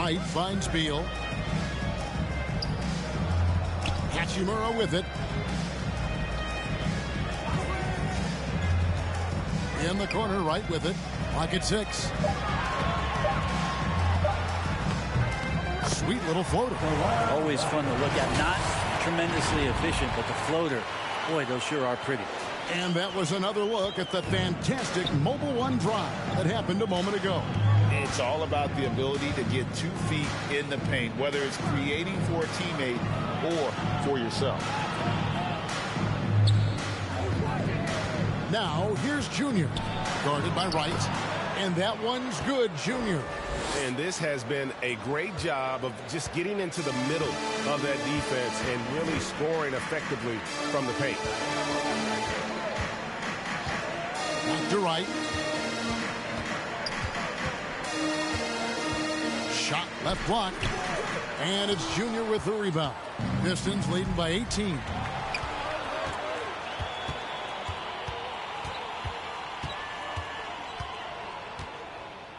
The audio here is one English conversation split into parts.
Right finds Beal. Hachimura with it. In the corner, right with it. Pocket 6. Sweet little floater. Always fun to look at. Not tremendously efficient, but the floater, boy, those sure are pretty. And that was another look at the fantastic Mobile One drive that happened a moment ago. It's all about the ability to get 2 feet in the paint, whether it's creating for a teammate or for yourself. Now, here's Junior, guarded by Wright. And that one's good, Junior. And this has been a great job of just getting into the middle of that defense and really scoring effectively from the paint. Back to Wright. Shot left block. And it's Junior with the rebound. Pistons leading by 18.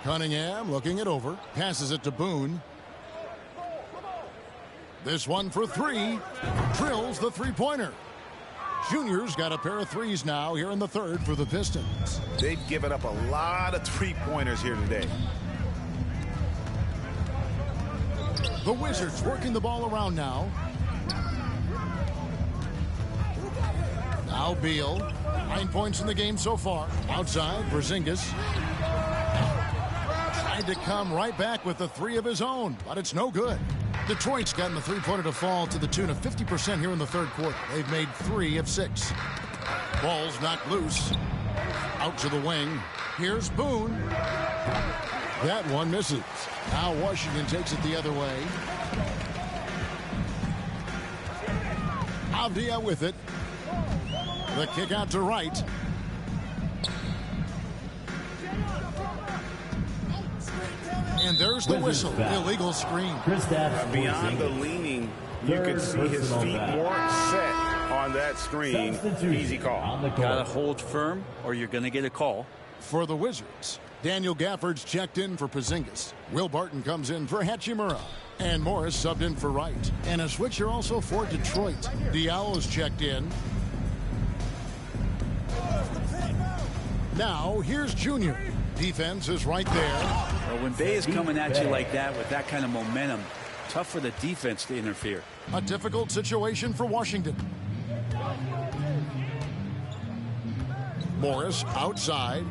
Cunningham looking it over. Passes it to Boone. This one for 3. Drills the three-pointer. Junior's got a pair of threes now here in the third for the Pistons. They've given up a lot of three-pointers here today. The Wizards working the ball around now. Now Beal. 9 points in the game so far. Outside, Porzingis. Tried to come right back with the 3 of his own, but it's no good. Detroit's gotten the three-pointer to fall to the tune of 50% here in the third quarter. They've made 3 of 6. Ball's knocked loose. Out to the wing. Here's Boone. That one misses. Now Washington takes it the other way. Avdia with it. The kick out to Wright. And there's the whistle. Illegal screen. Beyond the leaning, you can see his feet weren't set on that screen. Easy call. Gotta hold firm or you're gonna get a call. For the Wizards, Daniel Gafford's checked in for Porzingis. Will Barton comes in for Hachimura. And Morris subbed in for Wright. And a switch here also for Detroit. Diallo's checked in. Now, here's Junior. Defense is right there. Well, when Bay is coming at you like that with that kind of momentum, tough for the defense to interfere. A difficult situation for Washington. Morris outside.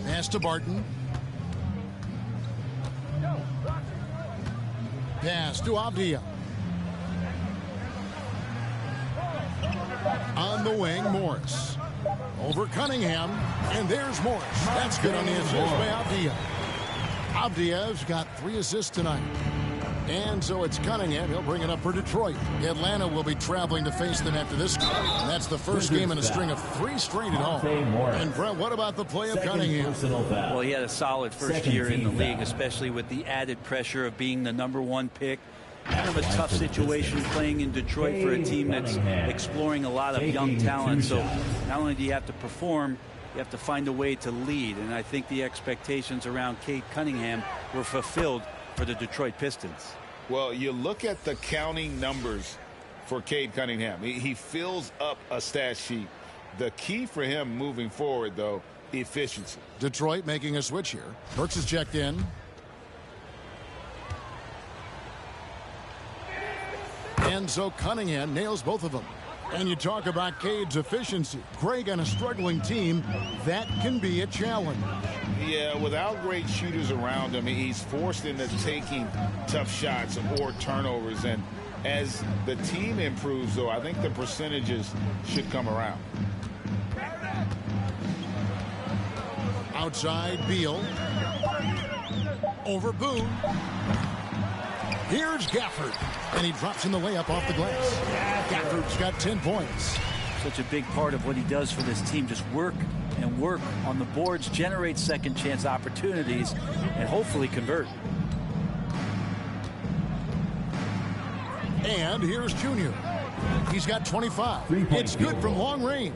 Pass to Barton. Pass to Avdia. On the wing, Morris. Over Cunningham, and there's Morris. That's good on the assist by Avdia. Avdia's got 3 assists tonight. And so it's Cunningham. He'll bring it up for Detroit. Atlanta will be traveling to face them after this game. And that's the first game in a string of 3 straight at home. And Brett, what about the play of Cunningham? Well, he had a solid first year in the league, especially with the added pressure of being the #1 pick. Kind of a tough situation playing in Detroit for a team that's exploring a lot of young talent. So not only do you have to perform, you have to find a way to lead. And I think the expectations around Cade Cunningham were fulfilled for the Detroit Pistons. Well, you look at the counting numbers for Cade Cunningham. He fills up a stat sheet. The key for him moving forward, though, efficiency. Detroit making a switch here. Brooks is checked in. And so Cunningham nails both of them. And you talk about Cade's efficiency. Greg, on a struggling team, that can be a challenge. Yeah, without great shooters around him, he's forced into taking tough shots or turnovers. And as the team improves, though, I think the percentages should come around. Outside, Beal. Over Boone. Here's Gafford. And he drops in the layup off the glass. Gafford's got 10 points. Such a big part of what he does for this team. Just work and work on the boards, generate second chance opportunities, and hopefully convert. And here's Junior. He's got 25. It's good from long range.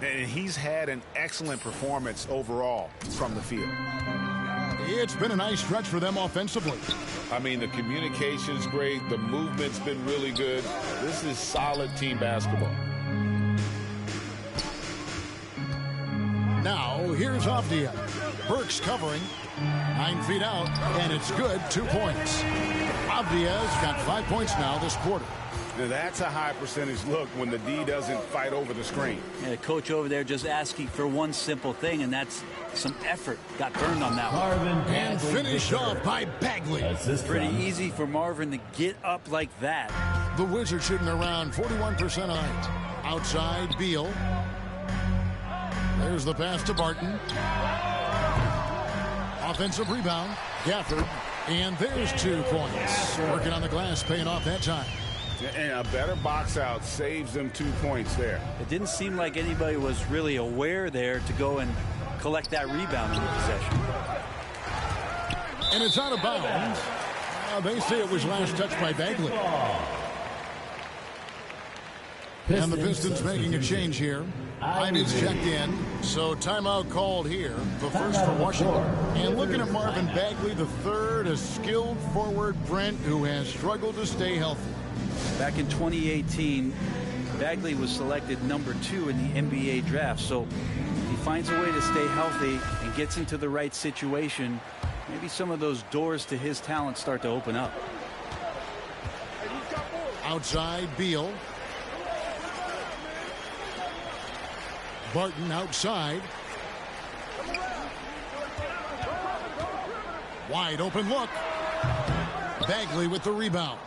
And he's had an excellent performance overall from the field. It's been a nice stretch for them offensively. I mean, the communication's great. The movement's been really good. This is solid team basketball. Now, here's Avdia. Burks covering. 9 feet out, and it's good. 2 points. Avdia's got 5 points now this quarter. Now that's a high percentage look when the D doesn't fight over the screen. And the coach over there just asking for one simple thing, and that's some effort. Got burned on that one. And finished off by Bagley. Pretty easy for Marvin to get up like that. The Wizards shooting around 41% a night. Outside, Beal. There's the pass to Barton. Offensive rebound, Gafford. And there's 2 points. Working on the glass, paying off that time. And a better box out saves them 2 points there. It didn't seem like anybody was really aware there to go and collect that rebound in the possession. And it's out of bounds. They say it was last touched by Bagley. And the Pistons making a change here. Ivy's checked in, so timeout called here. The first for Washington. And looking at Marvin Bagley, the third, a skilled forward Brent who has struggled to stay healthy. Back in 2018, Bagley was selected #2 in the NBA draft. So if he finds a way to stay healthy and gets into the right situation, maybe some of those doors to his talent start to open up. Outside, Beal. Barton outside. Wide open look. Bagley with the rebound.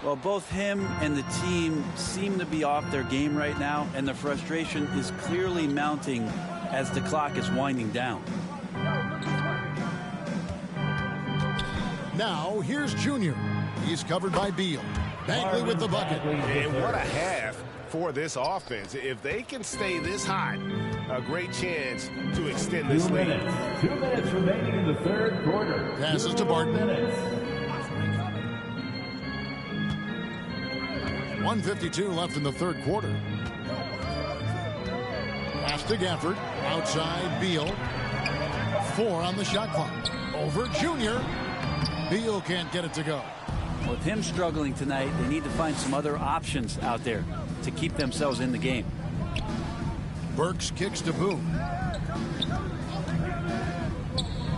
Well, both him and the team seem to be off their game right now, and the frustration is clearly mounting as the clock is winding down. Now, here's Junior. He's covered by Beal. Bagley with the bucket. And what a half for this offense. If they can stay this hot, a great chance to extend this lead. 2 minutes remaining in the third quarter. Passes to Barton. 1:52 left in the third quarter. Pass to Gafford. Outside, Beal. 4 on the shot clock. Over Junior. Beal can't get it to go. With him struggling tonight, they need to find some other options out there to keep themselves in the game. Burks kicks to Boone.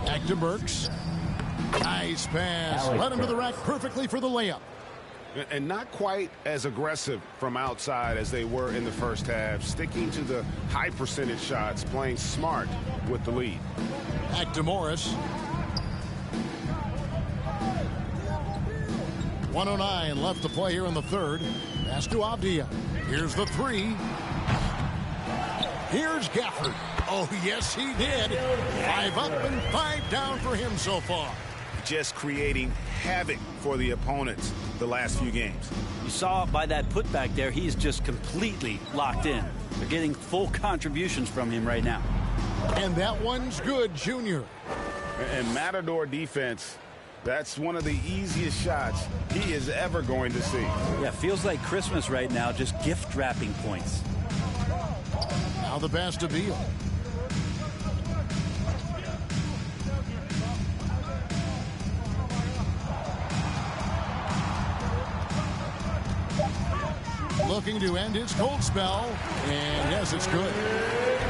Back to Burks. Nice pass. Led him to the rack perfectly for the layup. And not quite as aggressive from outside as they were in the first half. Sticking to the high percentage shots, playing smart with the lead. Back to Morris. 1:09 left to play here in the third. Pass to Avdia. Here's the 3. Here's Gafford. Oh, yes, he did. 5 up and 5 down for him so far. Just creating havoc for the opponents the last few games. You saw by that putback there, he's just completely locked in. They're getting full contributions from him right now. And that one's good, Junior. And Matador defense, that's one of the easiest shots he is ever going to see. Yeah, feels like Christmas right now, just gift wrapping points. Now the pass to Beal. Looking to end his cold spell, and yes, it's good.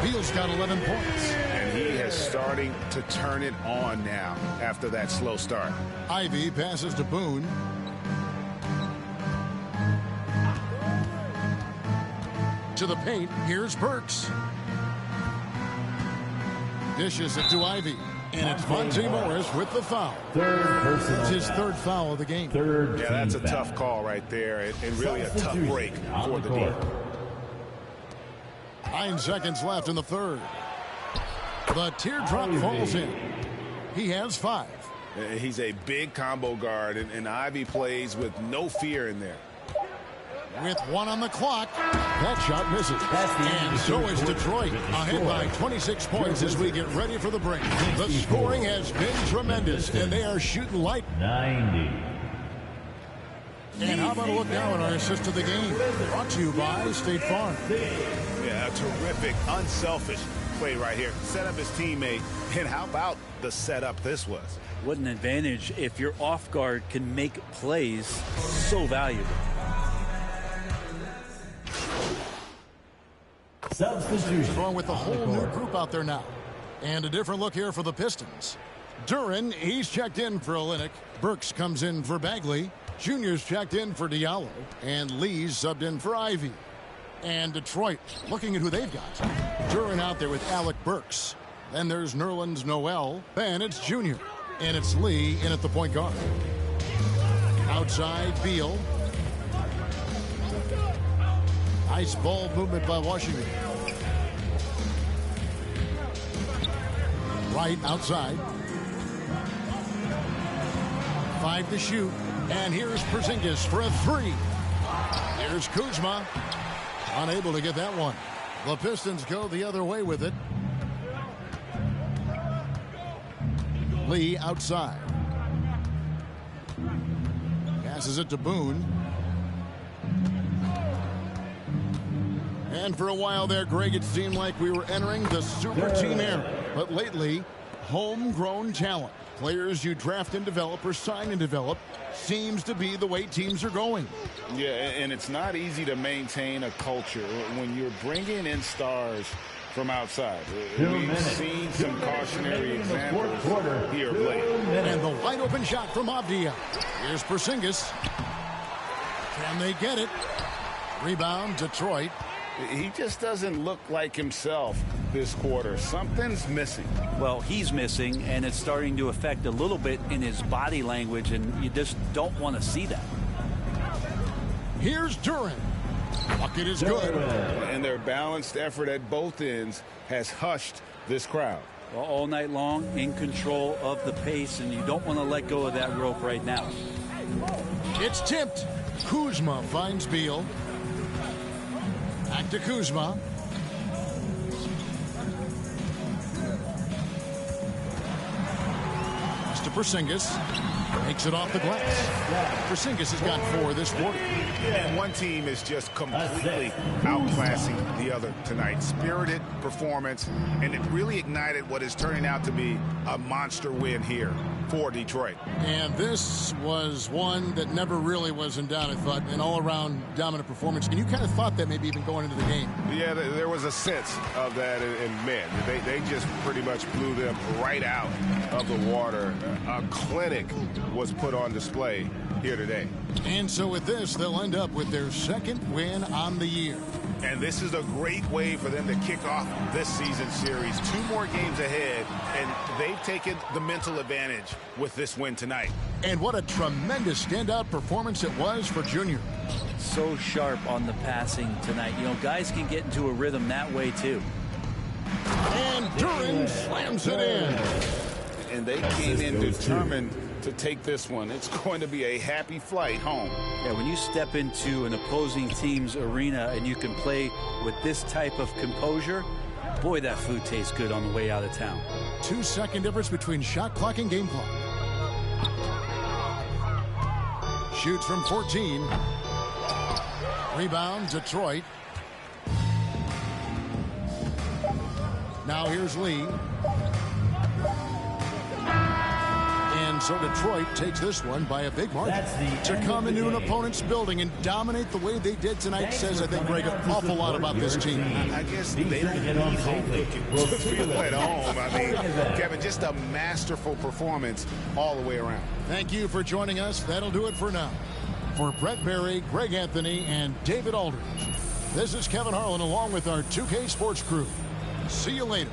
Beal's got 11 points. And he is starting to turn it on now after that slow start. Ivy passes to Boone. To the paint, here's Burks. Dishes it to Ivy. And it's Monte Morris with the foul. It's his third foul of the game. Yeah, that's a tough call right there, and really a tough break for the team. 9 seconds left in the third. The teardrop falls in. He has 5. He's a big combo guard, and Ivy plays with no fear in there. With 1 on the clock, that shot misses. And so is Detroit, ahead by 26 points as we get ready for the break. The scoring has been tremendous, and they are shooting light. 90. And how about a look now at our assist of the game? Brought to you by State Farm. Yeah, a terrific, unselfish play right here. Set up his teammate, and how about the setup this was? What an advantage if your off guard can make plays so valuable. Substitution. Throwing with a whole new group out there now. And a different look here for the Pistons. Duran, he's checked in for Olynyk. Burks comes in for Bagley. Junior's checked in for Diallo. And Lee's subbed in for Ivy. And Detroit, looking at who they've got. Duran out there with Alec Burks. Then there's Nerlens Noel. Then it's Junior. And it's Lee in at the point guard. Outside, Beal. Nice ball movement by Washington. Right outside. 5 to shoot. And here's Porzingis for a 3. Here's Kuzma. Unable to get that one. The Pistons go the other way with it. Lee outside. Passes it to Boone. And for a while there, Greg, it seemed like we were entering the super team era. But lately, homegrown talent, players you draft and develop or sign and develop, seems to be the way teams are going. Yeah, and it's not easy to maintain a culture when you're bringing in stars from outside. We've seen some cautionary examples here of late. And the wide open shot from Avdia. Here's Porzingis. Can they get it? Rebound, Detroit. He just doesn't look like himself this quarter. Something's missing. Well, he's missing, and it's starting to affect a little bit in his body language, and you just don't want to see that. Here's Duran. Bucket is good. And their balanced effort at both ends has hushed this crowd. Well, all night long, in control of the pace, and you don't want to let go of that rope right now. It's tipped. Kuzma finds Beal. Back to Kuzma. Pass to Porzingis. Makes it off the glass. Porzingis has got 4 this quarter. And one team is just completely outclassing the other tonight. Spirited performance, and it really ignited what is turning out to be a monster win here for Detroit. And this was one that never really was in doubt, I thought, an all-around dominant performance. And you kind of thought that maybe even going into the game. Yeah, there was a sense of that, and man, they just pretty much blew them right out of the water. A clinic was put on display here today. And so with this, they'll end up with their 2nd win on the year. And this is a great way for them to kick off this season series. 2 more games ahead, and they've taken the mental advantage with this win tonight. And what a tremendous standout performance it was for Junior. So sharp on the passing tonight. You know, guys can get into a rhythm that way, too. And Duran slams it in. And they came in determined to take this one. It's going to be a happy flight home. Yeah, when you step into an opposing team's arena and you can play with this type of composure, boy, that food tastes good on the way out of town. 2-second difference between shot clock and game clock. Shoots from 14. Rebound, Detroit. Now here's Lee. And so Detroit takes this one by a big margin. To come into an opponent's building and dominate the way they did tonight says, I think, Greg, an awful lot about this team. I guess they don't need home cooking to feel at home. I mean, Kevin, just a masterful performance all the way around. Thank you for joining us. That'll do it for now. For Brett Berry, Greg Anthony, and David Aldridge, this is Kevin Harlan along with our 2K Sports crew. See you later.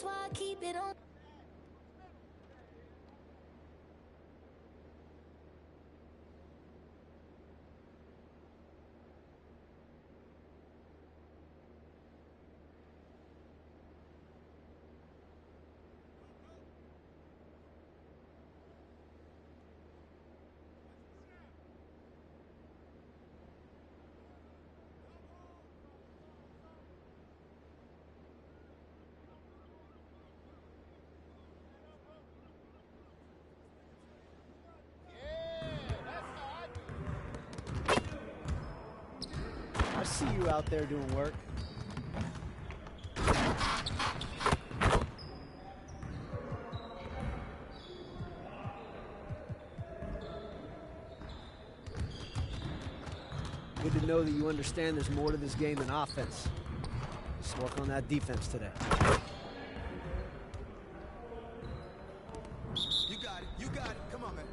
why I keep it on. I see you out there doing work. Good to know that you understand there's more to this game than offense. Let's work on that defense today. You got it. You got it. Come on, man.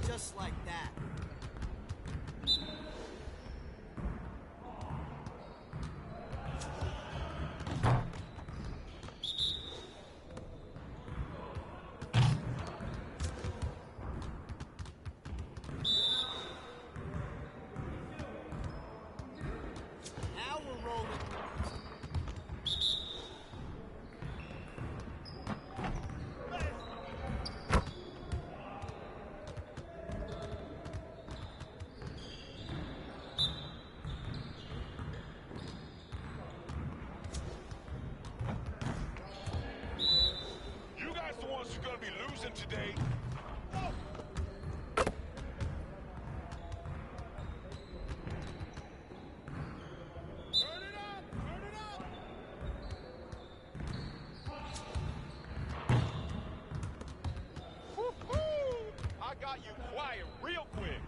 Just like that. Now we're rolling. You guys the ones who are gonna be losing today. Turn it up! Turn it up! Woo-hoo! I got you quiet real quick.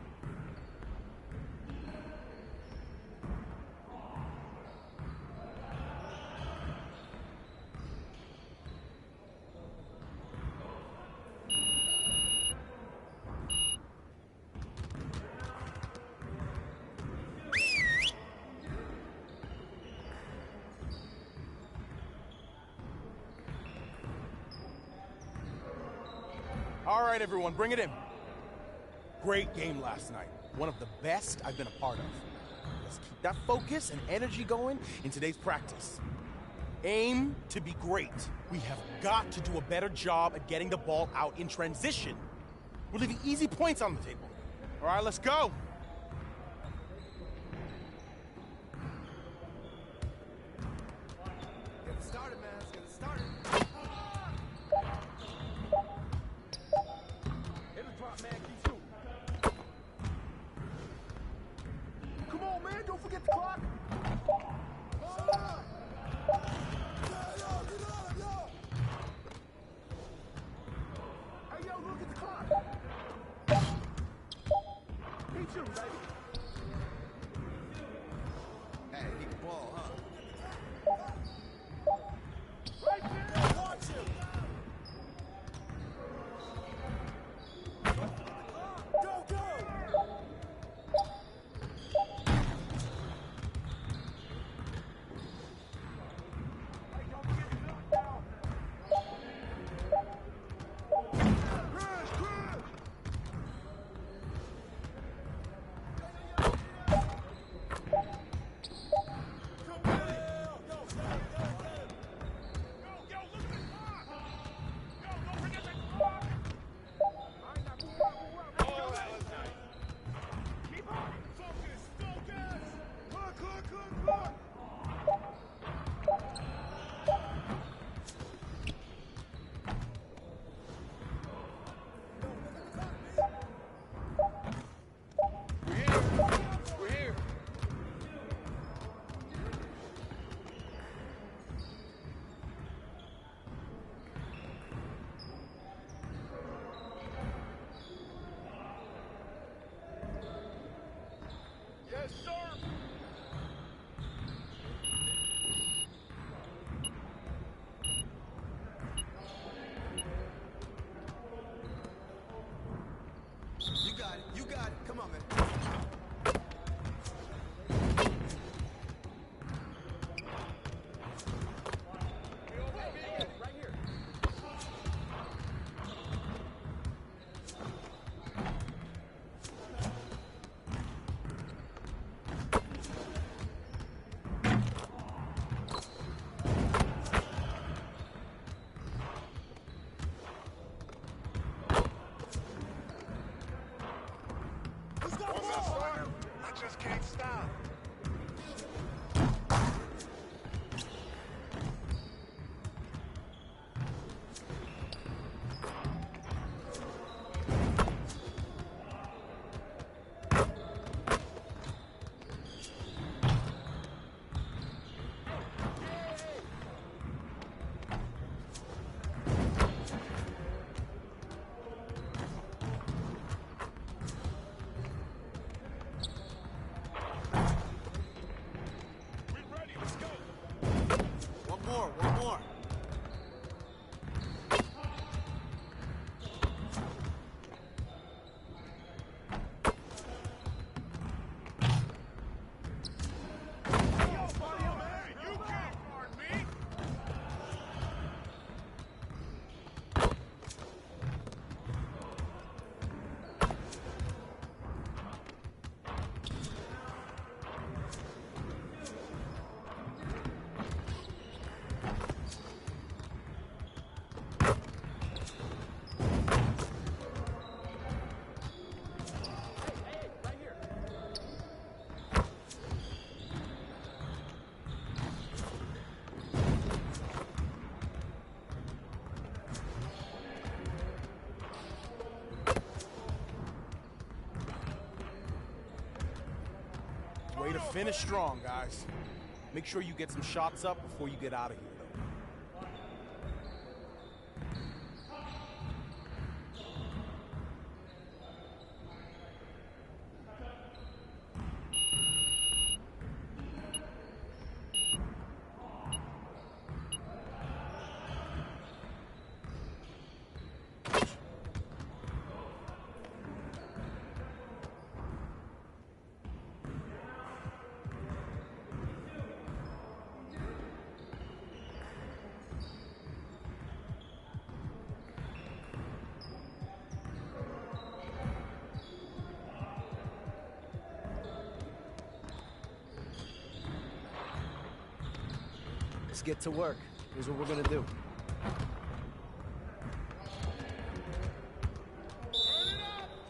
All right, everyone, bring it in. Great game last night. One of the best I've been a part of. Let's keep that focus and energy going in today's practice. Aim to be great. We have got to do a better job at getting the ball out in transition. We're leaving easy points on the table. All right, let's go. Get it started, man. Let's get it started. Hit the drop, man. Keep shooting. Come on, man. Don't forget the clock. Hey, yo, look at the clock. Keep shooting, baby. Hey, he can ball, huh? Right there. Watch him. Go, go. Yes, sir. got it. You got it. Come on, man. Right here. I just can't stop. One more. You can't guard me. Right here. Way to finish strong, guys. Make sure you get some shots up before you get out of here, though. Let's get to work. Here's what we're gonna do.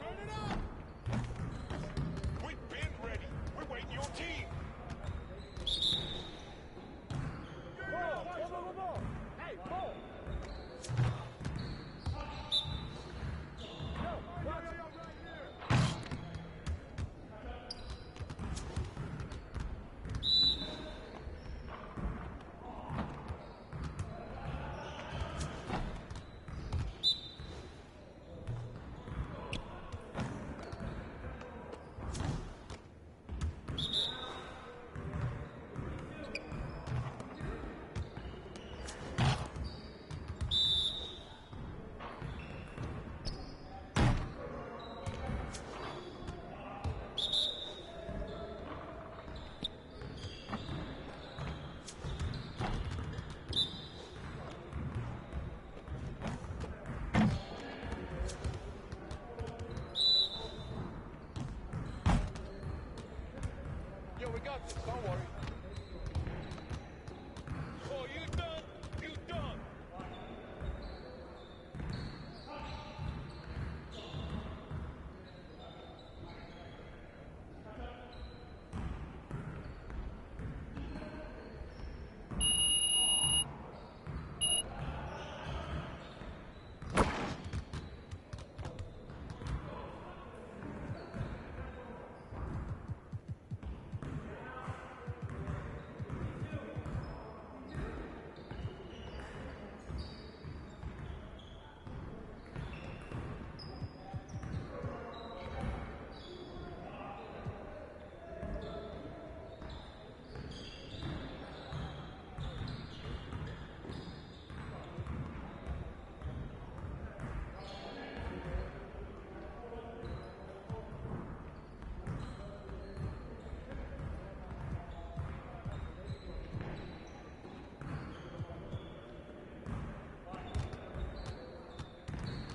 Turn it up. We've been ready. We're waiting your team. Hey, ball!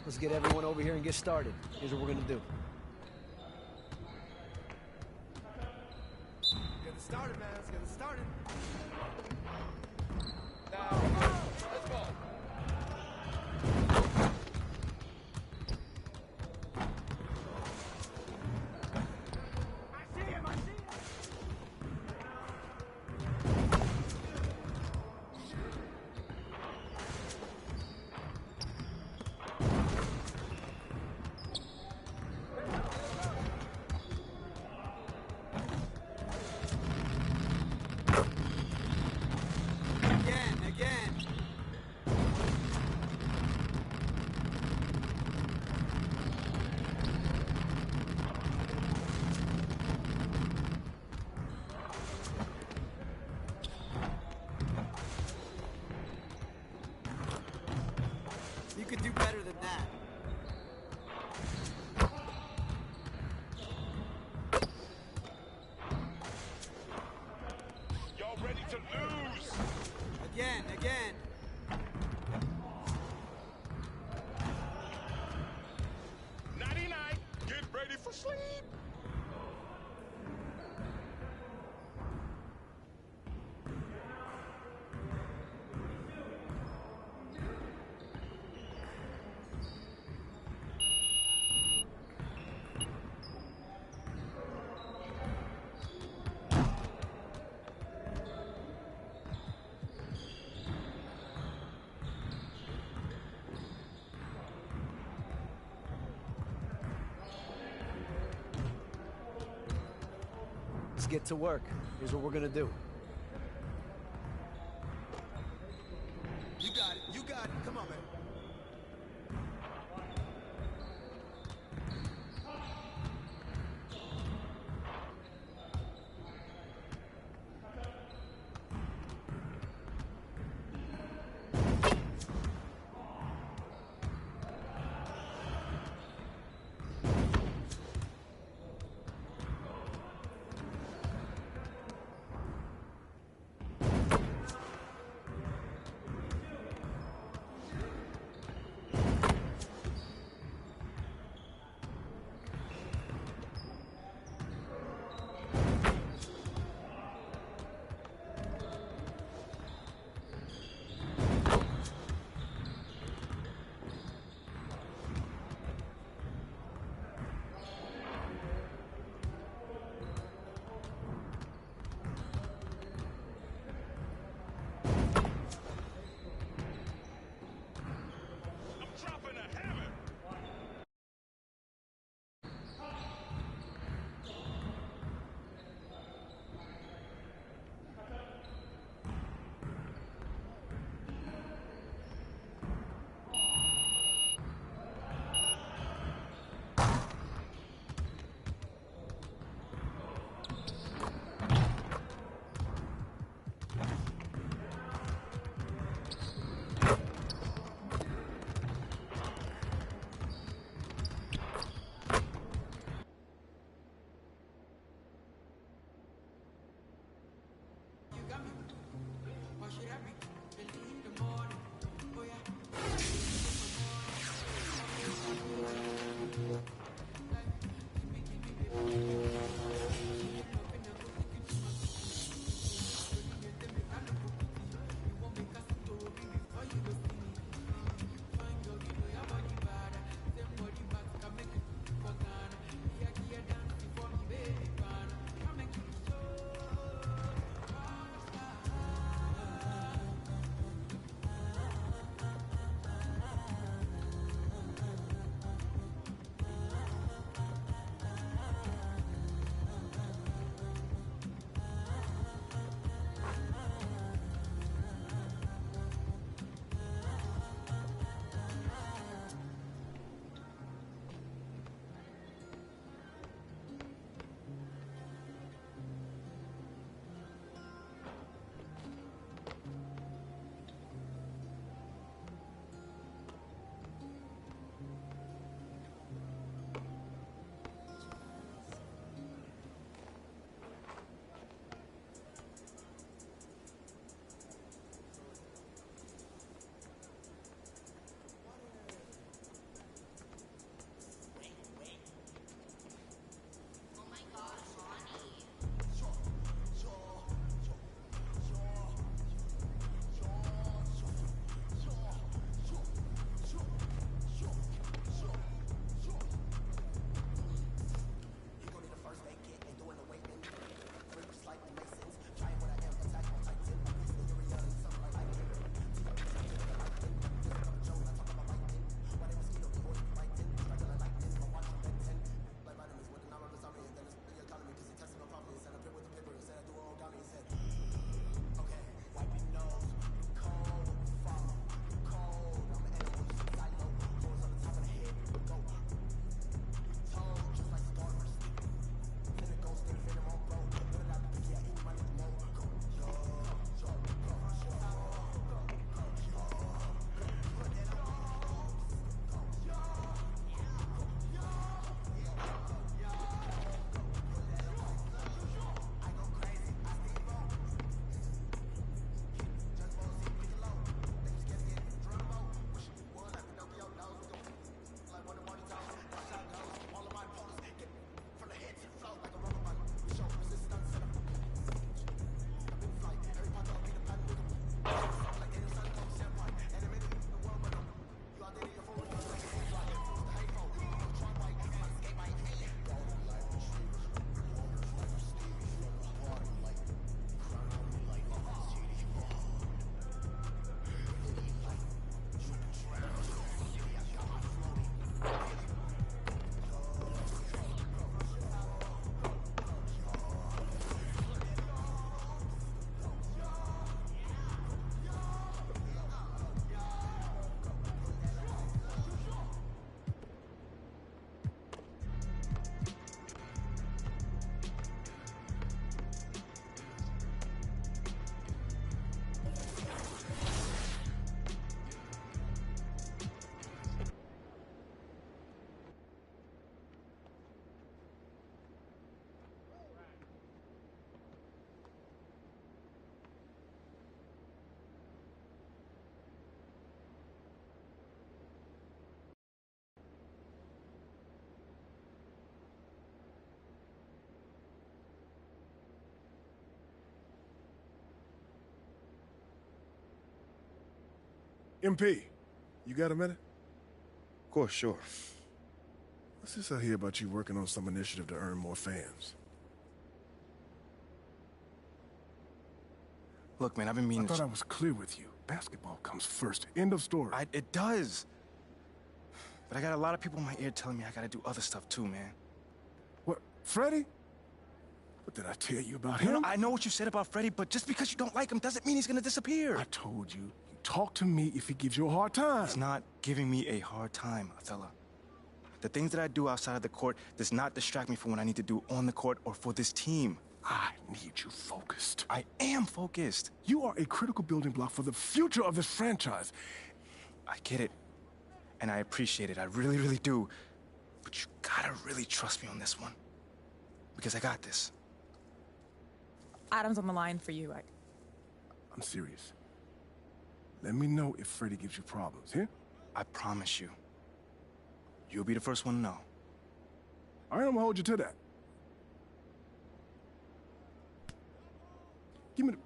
Let's get everyone over here and get started. Here's what we're gonna do. Get it started, man. Let's get it started. Let's go. You could do better than that. Y'all ready to lose? Again. Nighty-night. Get ready for sleep. Let's get to work. Here's what we're gonna do. You got it. You got it. Come on, man. MP, you got a minute? Of course, sure. What's this I hear about you working on some initiative to earn more fans? Look, man, I've been meaning I thought I was clear with you. Basketball comes first. End of story. It does. But I got a lot of people in my ear telling me I gotta do other stuff too, man. What, Freddie? What did I tell you about him? No, I know what you said about Freddie, but just because you don't like him doesn't mean he's gonna disappear. I told you, talk to me if he gives you a hard time. He's not giving me a hard time, Othello. The things that I do outside of the court does not distract me from what I need to do on the court or for this team. I need you focused. I am focused. You are a critical building block for the future of this franchise. I get it. And I appreciate it. I really, really do. But you gotta really trust me on this one. Because I got this. Adam's on the line for you. I'm serious. Let me know if Freddie gives you problems, yeah? I promise you. You'll be the first one to know. All right, I'm gonna hold you to that. Give me the...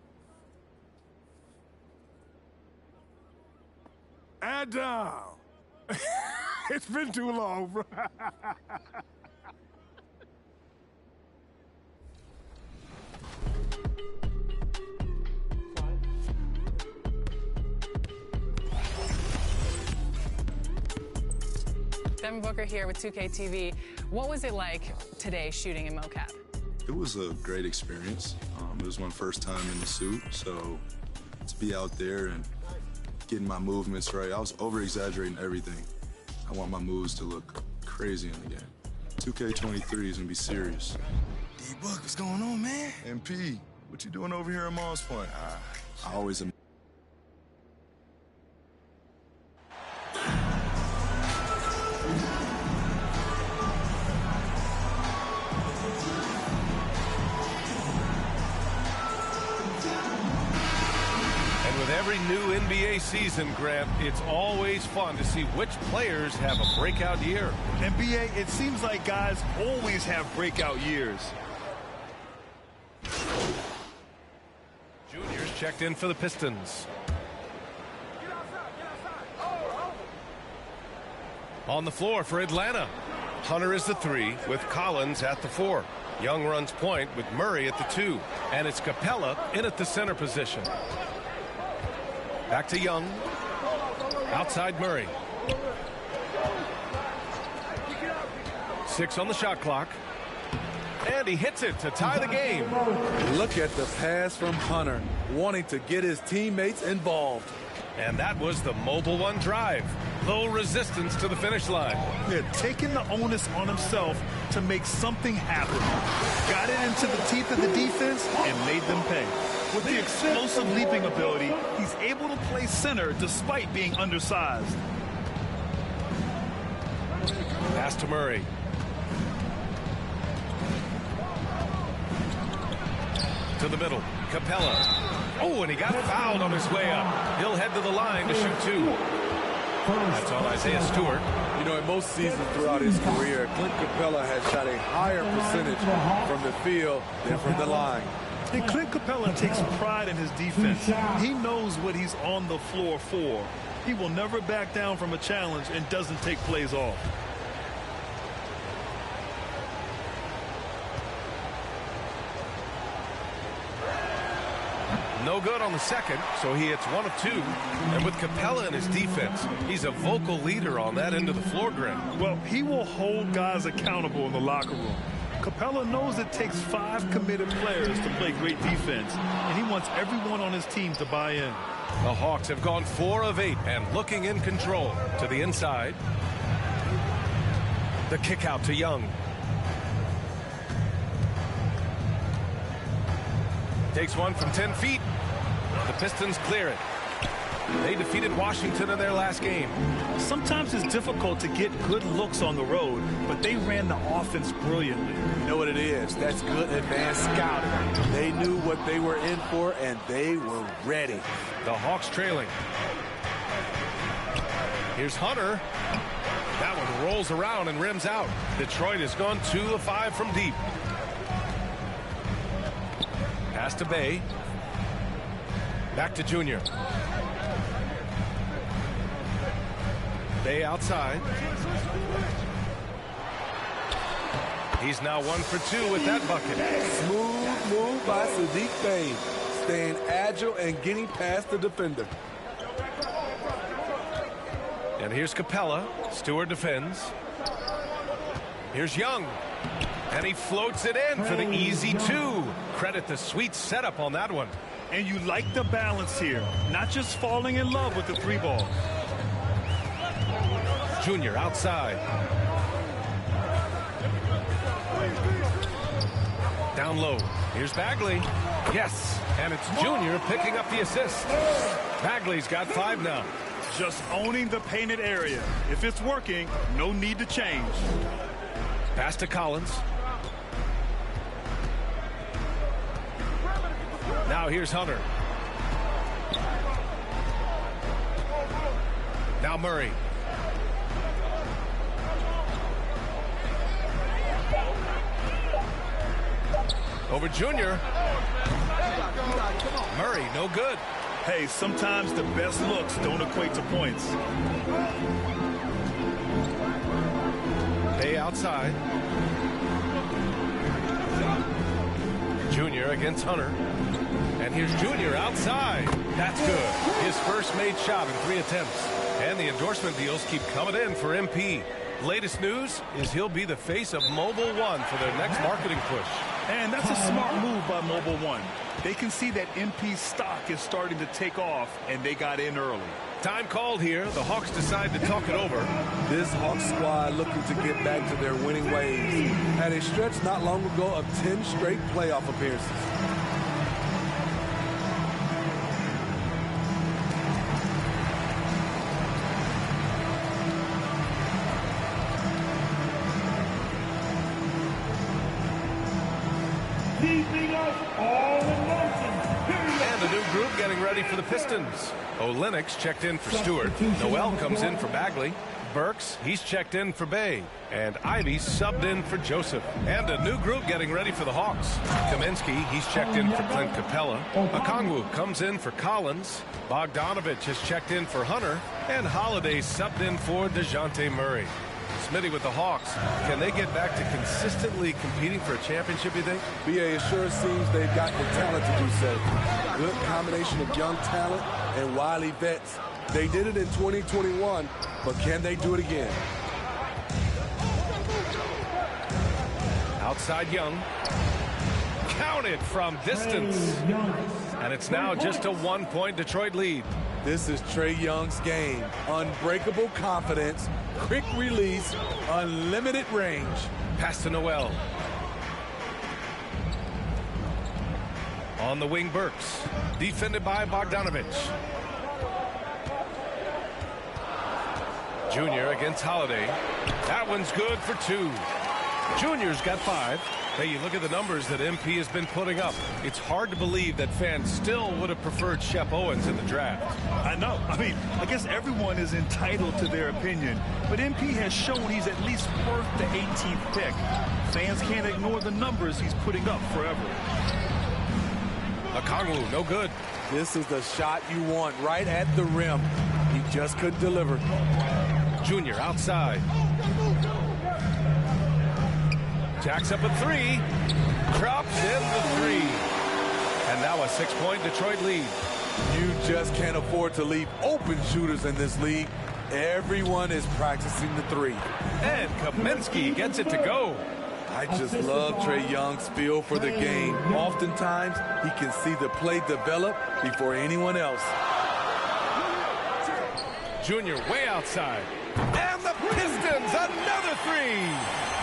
Adam! It's been too long, bro. Devin Booker here with 2K TV. What was it like today shooting in mocap? It was a great experience. It was my first time in the suit, so to be out there and getting my movements right, I was over-exaggerating everything. I want my moves to look crazy in the game. 2K23 is gonna be serious. D-Book, what's going on, man? MP, what you doing over here at Mom's Point? I always am. Every new NBA season, Grant, it's always fun to see which players have a breakout year. NBA, it seems like guys always have breakout years. Juniors checked in for the Pistons. On the floor for Atlanta. Hunter is the 3 with Collins at the 4. Young runs point with Murray at the 2. And it's Capella in at the center position. Back to Young. Outside Murray. 6 on the shot clock. And he hits it to tie the game. Look at the pass from Hunter, wanting to get his teammates involved. And that was the Mobile One drive. Low resistance to the finish line. Yeah, taking the onus on himself to make something happen. Got it into the teeth of the defense and made them pay. With the explosive leaping ability, he's able to play center despite being undersized. Pass to Murray. To the middle. Capella. Oh, and he got fouled on his way up. He'll head to the line to shoot 2. That's on Isaiah Stewart. You know, in most seasons throughout his career, Clint Capella has shot a higher percentage from the field than from the line. And Clint Capella takes pride in his defense. He knows what he's on the floor for. He will never back down from a challenge and doesn't take plays off. No good on the second, so he hits 1 of 2. And with Capella in his defense, he's a vocal leader on that end of the floor, Grant. Well, he will hold guys accountable in the locker room. Capella knows it takes 5 committed players to play great defense, and he wants everyone on his team to buy in. The Hawks have gone 4 of 8 and looking in control. To the inside. The kick out to Young. Takes one from 10 feet. The Pistons clear it. They defeated Washington in their last game. Sometimes it's difficult to get good looks on the road, but they ran the offense brilliantly. You know what it is? That's good advanced scouting. They knew what they were in for, and they were ready. The Hawks trailing. Here's Hunter. That one rolls around and rims out. Detroit has gone 2 of 5 from deep. Pass to Bay. Back to Junior. Bay outside. He's now 1 for 2 with that bucket. Smooth move by Saddiq Bey, staying agile and getting past the defender. And here's Capella. Stewart defends. Here's Young. And he floats it in for the easy 2. Credit the sweet setup on that one. And you like the balance here. Not just falling in love with the 3 ball. Junior outside. Down low. Here's Bagley. Yes. And it's Junior picking up the assist. Bagley's got 5 now. Just owning the painted area. If it's working, no need to change. Pass to Collins. Now here's Hunter. Now Murray. Over Junior. Murray, no good. Hey, sometimes the best looks don't equate to points. Bay outside. Junior against Hunter. And here's Junior outside. That's good. His first made shot in 3 attempts. And the endorsement deals keep coming in for MP. Latest news is he'll be the face of Mobile One for their next marketing push. And that's a smart move by Mobile One. They can see that MP's stock is starting to take off, and they got in early. Time called here. The Hawks decide to talk it over. This Hawks squad looking to get back to their winning ways. Had a stretch not long ago of 10 straight playoff appearances. And a new group getting ready for the Pistons. Olenix checked in for Stewart. Noel comes in for Bagley. Burks, he's checked in for Bay. And Ivy subbed in for Joseph. And a new group getting ready for the Hawks. Kaminsky, he's checked in for Clint Capella. Okongwu comes in for Collins. Bogdanovich has checked in for Hunter. And Holiday subbed in for DeJounte Murray. Smitty with the Hawks. Can they get back to consistently competing for a championship, you think? BA, it sure seems they've got the talent to do so. Good combination of young talent and wily vets. They did it in 2021, but can they do it again? Outside Young. Counted from distance. And it's now just a 1-point Detroit lead. This is Trae Young's game. Unbreakable confidence, quick release, unlimited range. Pass to Noel. On the wing, Burks. Defended by Bogdanovich. Junior against Holiday. That one's good for 2. Junior's got 5. Hey, you look at the numbers that MP has been putting up. It's hard to believe that fans still would have preferred Shep Owens in the draft. I know. I mean, I guess everyone is entitled to their opinion. But MP has shown he's at least worth the 18th pick. Fans can't ignore the numbers he's putting up forever. Okongwu, no good. This is the shot you want right at the rim. He just couldn't deliver. Junior outside. Jacks up a 3. Drops in the 3. And now a 6-point Detroit lead. You just can't afford to leave open shooters in this league. Everyone is practicing the 3. And Kaminsky gets it to go. I just love Trae Young's feel for the game. Oftentimes, he can see the play develop before anyone else. Junior way outside. And the Pistons, another 3.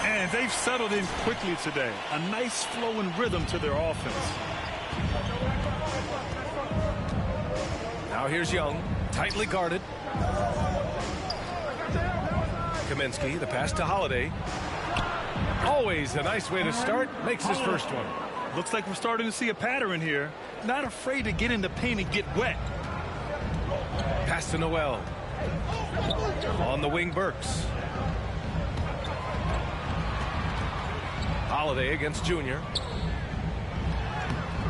And they've settled in quickly today. A nice flow and rhythm to their offense. Now here's Young, tightly guarded. Kaminsky, the pass to Holiday. Always a nice way to start. Makes his first one. Looks like we're starting to see a pattern here. Not afraid to get in the paint and get wet. Pass to Noel. On the wing, Burks. Holiday against Junior.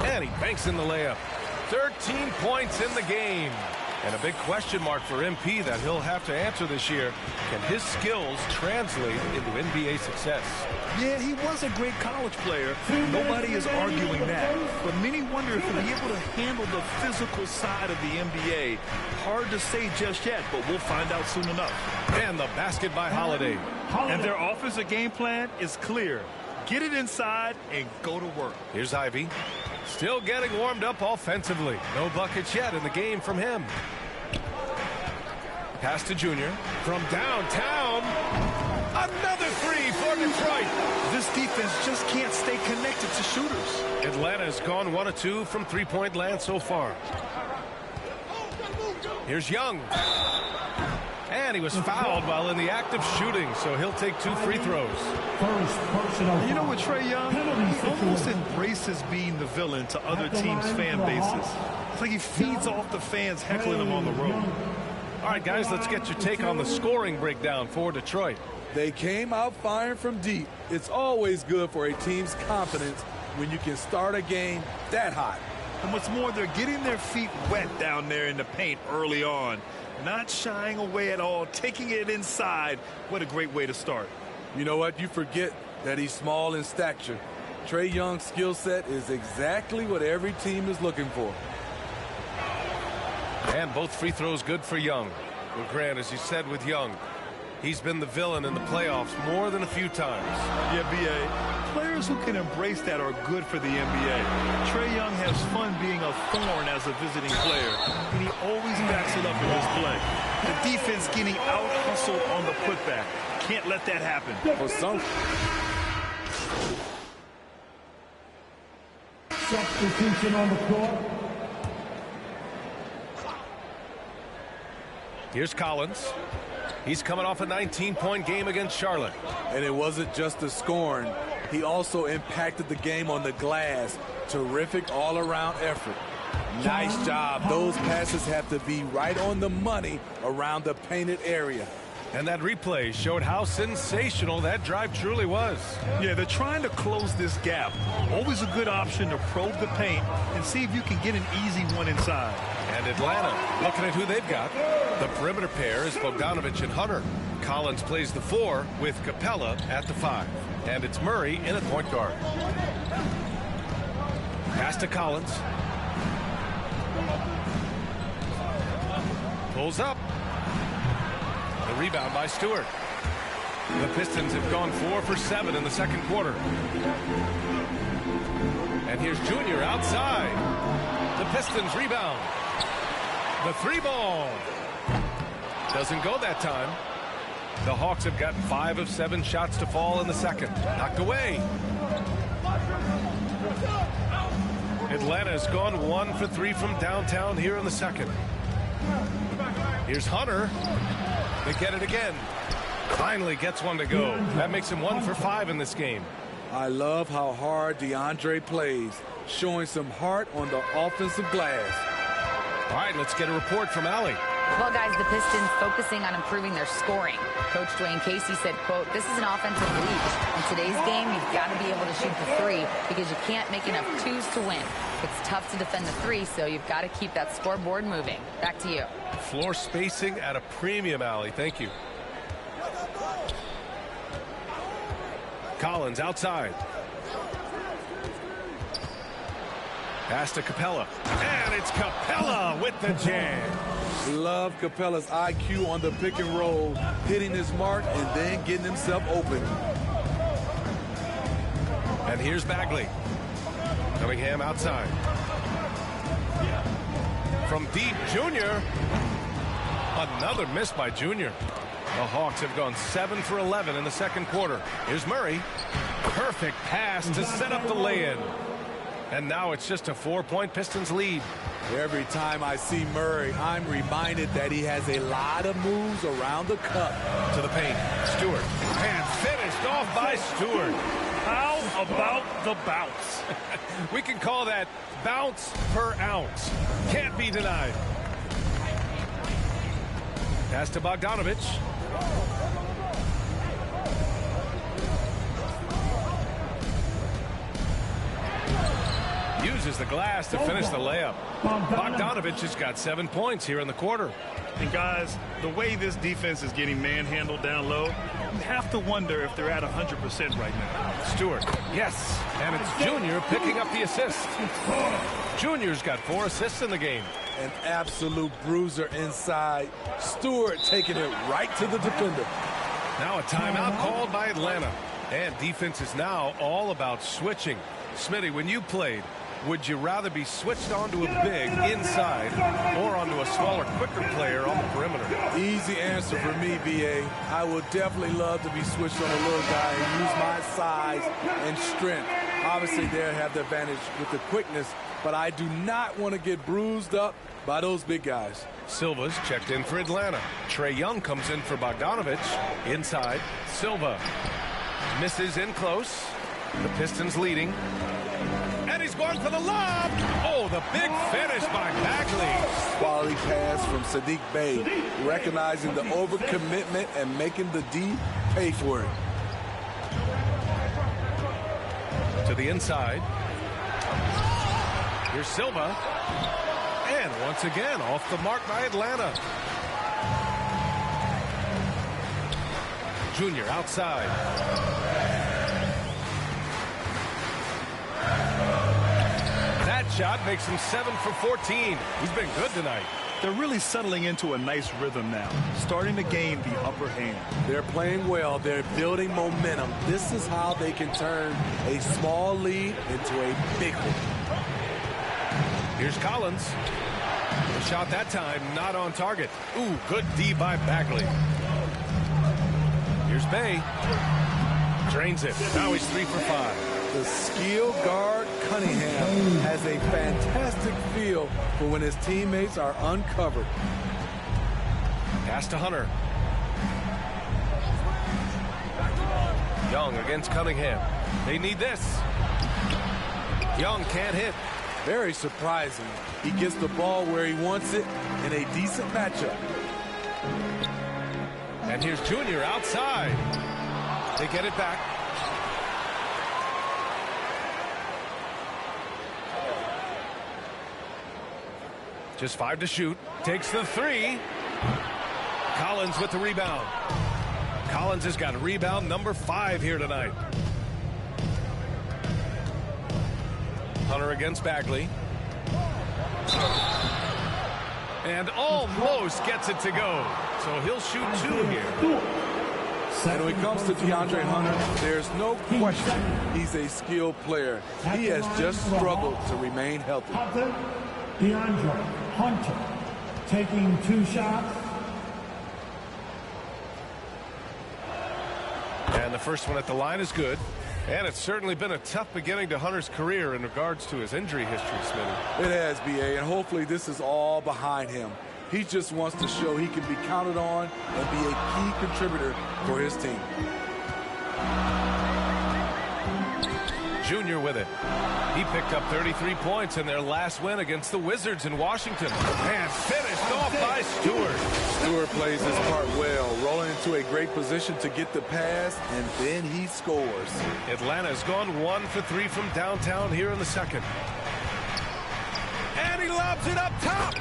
And he banks in the layup. 13 points in the game. And a big question mark for MP that he'll have to answer this year. Can his skills translate into NBA success? Yeah, he was a great college player. Nobody is arguing that. But many wonder if he'll be able to handle the physical side of the NBA. Hard to say just yet, but we'll find out soon enough. And the basket by Holiday. And their offensive game plan is clear. Get it inside and go to work. Here's Ivy. Still getting warmed up offensively. No buckets yet in the game from him. Pass to Junior from downtown. Another three for Detroit. This defense just can't stay connected to shooters. Atlanta's gone 1 of 2 from three-point land so far. Here's Young. And he was fouled while in the act of shooting, so he'll take 2 free throws. You know what, Trae Young? He almost embraces being the villain to other teams' fan bases. It's like he feeds off the fans heckling him on the road. All right, guys, let's get your take on the scoring breakdown for Detroit. They came out firing from deep. It's always good for a team's confidence when you can start a game that hot. And what's more, they're getting their feet wet down there in the paint early on. Not shying away at all, taking it inside. What a great way to start. You know what? You forget that he's small in stature. Trae Young's skill set is exactly what every team is looking for. And both free throws good for Young. Well, Grant, as you said with Young, he's been the villain in the playoffs more than a few times. Yeah, B.A. Players who can embrace that are good for the NBA. Trae Young has fun being a thorn as a visiting player, and he always backs it up in his play. The defense getting out-hustled on the putback. Can't let that happen. For some... Substitution on the court. Here's Collins. He's coming off a 19-point game against Charlotte. And it wasn't just the scoring. He also impacted the game on the glass. Terrific all-around effort. Nice job. Those passes have to be right on the money around the painted area. And that replay showed how sensational that drive truly was. Yeah, they're trying to close this gap. Always a good option to probe the paint and see if you can get an easy one inside. And Atlanta, looking at who they've got. The perimeter pair is Bogdanovich and Hunter. Collins plays the 4 with Capella at the 5. And it's Murray in at point guard. Pass to Collins. Pulls up. The rebound by Stewart. The Pistons have gone 4 for 7 in the second quarter. And here's Junior outside. The Pistons rebound. The 3-ball. Doesn't go that time. The Hawks have gotten 5 of 7 shots to fall in the second. Knocked away. Atlanta has gone 1 for 3 from downtown here in the second. Here's Hunter. They get it again. Finally gets one to go. That makes him 1 for 5 in this game. I love how hard DeAndre plays, showing some heart on the offensive glass. All right, let's get a report from Allie. Well, guys, the Pistons focusing on improving their scoring. Coach Dwayne Casey said, quote, "This is an offensive league. In today's game, you've got to be able to shoot the 3 because you can't make enough 2s to win. It's tough to defend the 3, so you've got to keep that scoreboard moving." Back to you. Floor spacing at a premium, Allie. Thank you. Collins outside. Pass to Capella. And it's Capella with the jam. Love Capella's IQ on the pick and roll, hitting his mark and then getting himself open. And here's Bagley. Cunningham outside. From deep, Junior. Another miss by Junior. The Hawks have gone 7 for 11 in the second quarter. Here's Murray. Perfect pass to set up the lay-in. And now it's just a 4-point Pistons lead. Every time I see Murray, I'm reminded that he has a lot of moves around the cup. To the paint. Stewart. And finished off by Stewart. How about the bounce? We can call that bounce per ounce. Can't be denied. Pass to Bogdanovich. uses the glass to finish the layup. Bogdanovich has got 7 points here in the quarter. And guys, the way this defense is getting manhandled down low, you have to wonder if they're at 100% right now. Stewart, yes, and it's Junior picking up the assist. Junior's got 4 assists in the game. An absolute bruiser inside. Stewart taking it right to the defender. Now a timeout called by Atlanta. And defense is now all about switching. Smitty, when you played, would you rather be switched onto a big inside or onto a smaller, quicker player on the perimeter? Easy answer for me, BA. I would definitely love to be switched on a little guy and use my size and strength. Obviously, they'll have the advantage with the quickness, but I do not want to get bruised up by those big guys. Silva's checked in for Atlanta. Trey Young comes in for Bogdanovich. Inside, Silva misses in close. The Pistons leading. And he's going for the lob. Oh, the big finish by Bagley. Quality pass from Sadiq Bey, recognizing the overcommitment and making the D pay for it. To the inside. Here's Silva. And once again, off the mark by Atlanta. Junior outside. That shot makes him 7 for 14. He's been good tonight. They're really settling into a nice rhythm now, starting to gain the upper hand. They're playing well. They're building momentum. This is how they can turn a small lead into a big one. Here's Collins. The shot that time not on target. Ooh, good D by Bagley. Here's Bey. Drains it. Now he's 3 for 5. The skill guard Cunningham has a fantastic feel for when his teammates are uncovered. Pass to Hunter. Young against Cunningham. They need this. Young can't hit. Very surprising. He gets the ball where he wants it in a decent matchup. And here's Junior outside. They get it back. Just 5 to shoot. Takes the 3. Collins with the rebound. Collins has got rebound number 5 here tonight. Hunter against Bagley. And almost gets it to go. So he'll shoot 2 here. And when it comes to DeAndre Hunter, there's no question he's a skilled player. He has just struggled to remain healthy. DeAndre Hunter taking 2 shots. And the first one at the line is good. And it's certainly been a tough beginning to Hunter's career in regards to his injury history, Smitty. It has, BA, and hopefully this is all behind him. He just wants to show he can be counted on and be a key contributor for his team. Junior with it. He picked up 33 points in their last win against the Wizards in Washington. And finished off by Stewart. Stewart plays his part well, rolling into a great position to get the pass, and then he scores. Atlanta's gone 1 for 3 from downtown here in the second. And he lobs it up top.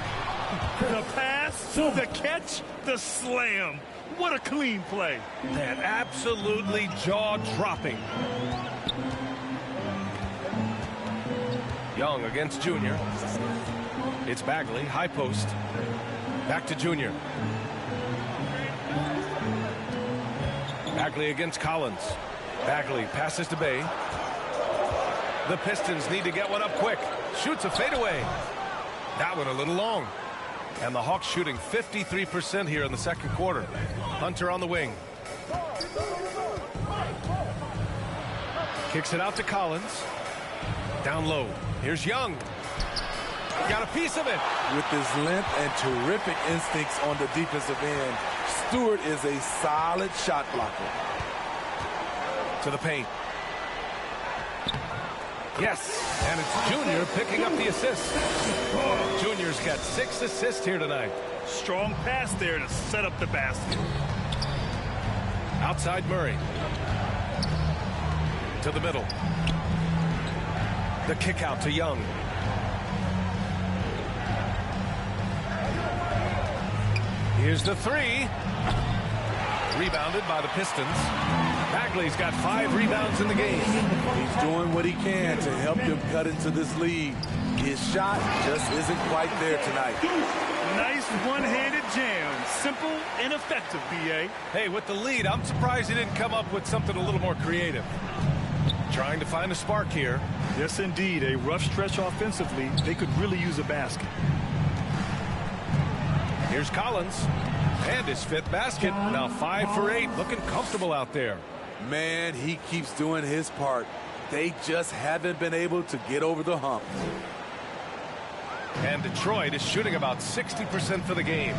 The pass, the catch, the slam. What a clean play. And absolutely jaw-dropping. Young against Junior. It's Bagley, high post. Back to Junior. Bagley against Collins. Bagley passes to Bey. The Pistons need to get one up quick. Shoots a fadeaway. That one a little long. And the Hawks shooting 53% here in the second quarter. Hunter on the wing. Kicks it out to Collins. Down low. Here's Young. Got a piece of it. With his length and terrific instincts on the defensive end, Stewart is a solid shot blocker. To the paint. Yes, and it's Junior picking up the assist. Junior's got 6 assists here tonight. Strong pass there to set up the basket. Outside Murray. To the middle. The kick out to Young. Here's the three. Rebounded by the Pistons. Bagley's got 5 rebounds in the game. He's doing what he can to help them cut into this lead. His shot just isn't quite there tonight. Nice one-handed jam. Simple and effective, B.A. Hey, with the lead, I'm surprised he didn't come up with something a little more creative. Trying to find a spark here. Yes, indeed. A rough stretch offensively. They could really use a basket. Here's Collins. And his 5th basket. Now 5 for 8. Looking comfortable out there. Man, he keeps doing his part. They just haven't been able to get over the hump. And Detroit is shooting about 60% for the game.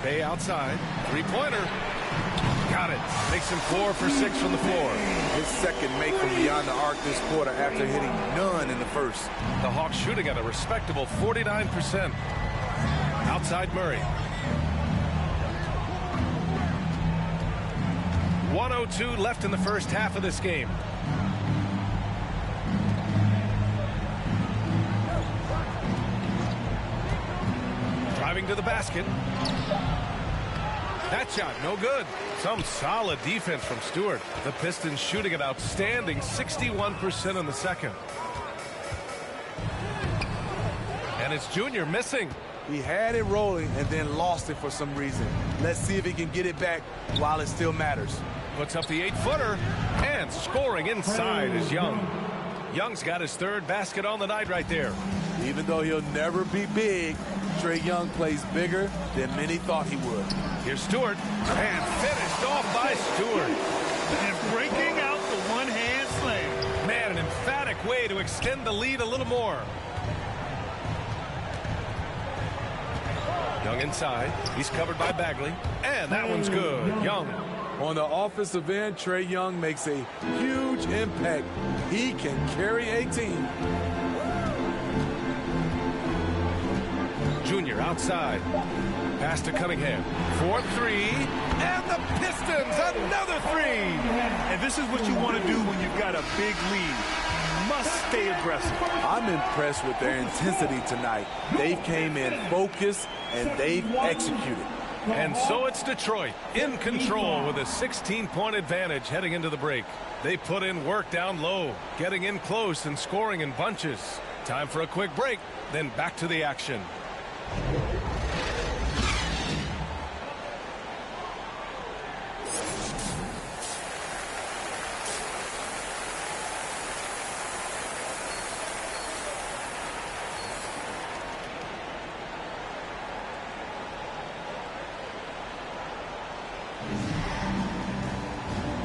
Bay outside. 3-pointer. Got it. Makes him 4 for 6 from the floor. His second make from beyond the arc this quarter after hitting none in the first. The Hawks shooting at a respectable 49%. Outside Murray. 1:02 left in the first half of this game. Driving to the basket. That shot, no good. Some solid defense from Stewart. The Pistons shooting an outstanding 61% in the second. And it's Junior missing. He had it rolling and then lost it for some reason. Let's see if he can get it back while it still matters. Puts up the 8-footer, and scoring inside is Young. Young's got his 3rd basket on the night right there. Even though he'll never be big, Trae Young plays bigger than many thought he would. Here's Stewart, and finished off by Stewart. And breaking out the one-hand slam. Man, an emphatic way to extend the lead a little more. Young inside. He's covered by Bagley. And that one's good. Young. On the offensive end, Trae Young makes a huge impact. He can carry a team. Junior outside. Pass to Cunningham. 4-3. And the Pistons, another 3. And this is what you want to do when you've got a big lead. Must stay aggressive. I'm impressed with their intensity tonight. They came in focused and they've executed. And so it's Detroit in control with a 16-point advantage heading into the break. They put in work down low, getting in close and scoring in bunches. Time for a quick break, then back to the action.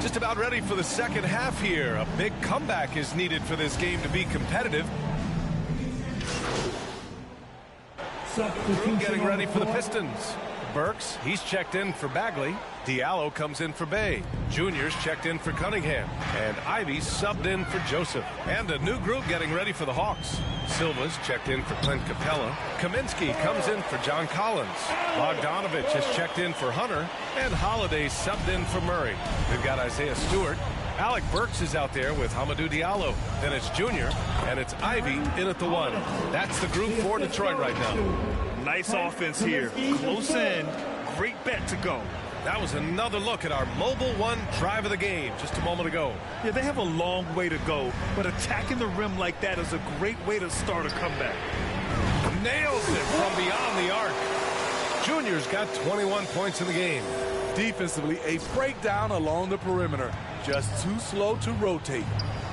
Just about ready for the second half here. A big comeback is needed for this game to be competitive. Getting ready for the Pistons. Burks, he's checked in for Bagley. Diallo comes in for Bay. Junior's checked in for Cunningham. And Ivy subbed in for Joseph. And a new group getting ready for the Hawks. Silva's checked in for Clint Capella. Kaminsky comes in for John Collins. Bogdanovich has checked in for Hunter. And Holiday subbed in for Murray. We've got Isaiah Stewart. Alec Burks is out there with Hamidou Diallo. Then it's Junior, and it's Ivy in at the 1. That's the group for Detroit right now. Nice offense here. Close in. Great bet to go. That was another look at our Mobile One drive of the game just a moment ago. Yeah, they have a long way to go, but attacking the rim like that is a great way to start a comeback. Nails it from beyond the arc. Junior's got 21 points in the game. Defensively, a breakdown along the perimeter. Just too slow to rotate.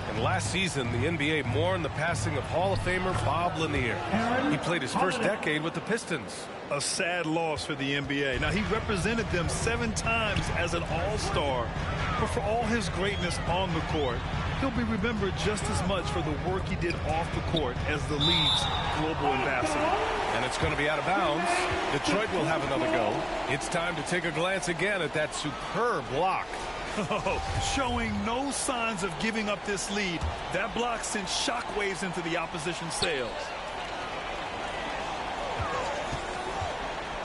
And last season, the NBA mourned the passing of Hall of Famer Bob Lanier. He played his first decade with the Pistons. A sad loss for the NBA. Now, he represented them 7 times as an all-star. But for all his greatness on the court, he'll be remembered just as much for the work he did off the court as the league's global ambassador. And it's going to be out of bounds. Detroit will have another go. It's time to take a glance again at that superb block. Oh, showing no signs of giving up this lead. That block sent shockwaves into the opposition's sails.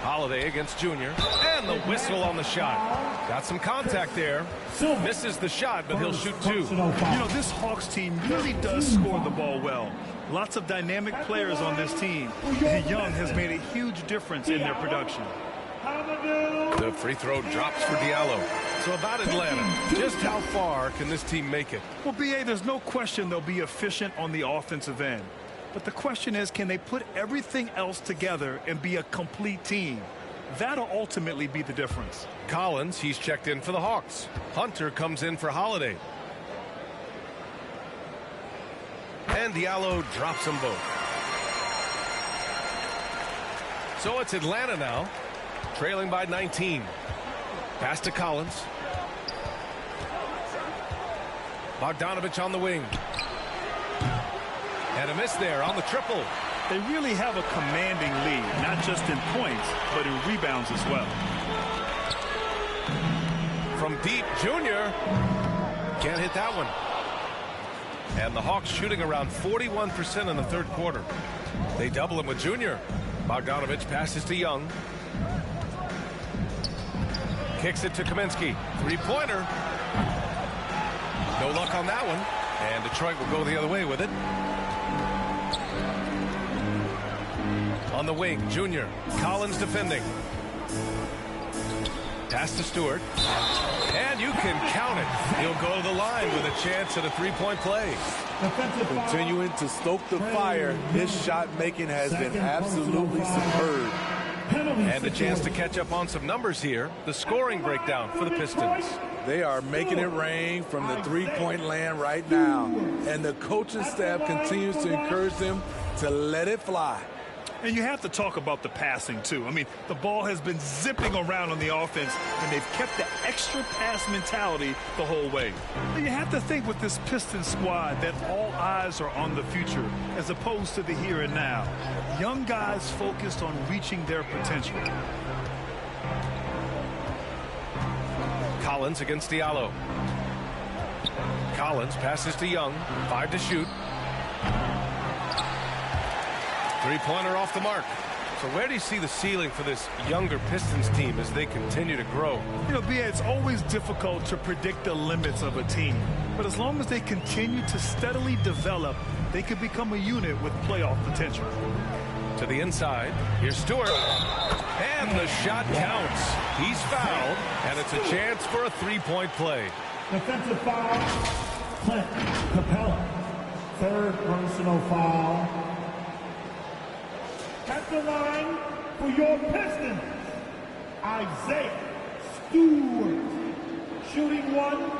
Holiday against Junior. And the whistle on the shot. Got some contact there. Misses the shot, but he'll shoot 2. You know, this Hawks team really does score the ball well. Lots of dynamic players on this team. And Young has made a huge difference in their production. The free throw drops for Diallo. So about Atlanta, just how far can this team make it? Well, B.A., there's no question they'll be efficient on the offensive end. But the question is, can they put everything else together and be a complete team? That'll ultimately be the difference. Collins, he's checked in for the Hawks. Hunter comes in for Holiday. And Diallo drops them both. So it's Atlanta now, trailing by 19. Pass to Collins. Bogdanovich on the wing. And a miss there on the triple. They really have a commanding lead, not just in points, but in rebounds as well. From deep, Junior. Can't hit that one. And the Hawks shooting around 41% in the third quarter. They double him with Junior. Bogdanovich passes to Young. Kicks it to Kaminsky. Three-pointer. No luck on that one. And Detroit will go the other way with it. On the wing, Junior. Collins defending. Pass to Stewart. And you can count it. He'll go to the line with a chance at a three-point play. Continuing to stoke the fire, his shot making has been absolutely superb. And a chance to catch up on some numbers here. The scoring breakdown for the Pistons. They are making it rain from the three-point land right now. And the coaching staff continues to encourage them to let it fly. And you have to talk about the passing, too. I mean, the ball has been zipping around on the offense, and they've kept the extra pass mentality the whole way. And you have to think with this Pistons squad that all eyes are on the future as opposed to the here and now. Young guys focused on reaching their potential. Collins against Diallo. Collins passes to Young. 5 to shoot. Three-pointer off the mark. So where do you see the ceiling for this younger Pistons team as they continue to grow? You know, B.A., it's always difficult to predict the limits of a team. But as long as they continue to steadily develop, they could become a unit with playoff potential. To the inside. Here's Stewart. And the shot counts. He's fouled, and it's a chance for a three-point play. Defensive foul, Clint Capella. Third personal foul. At the line for your Pistons, Isaiah Stewart. Shooting one.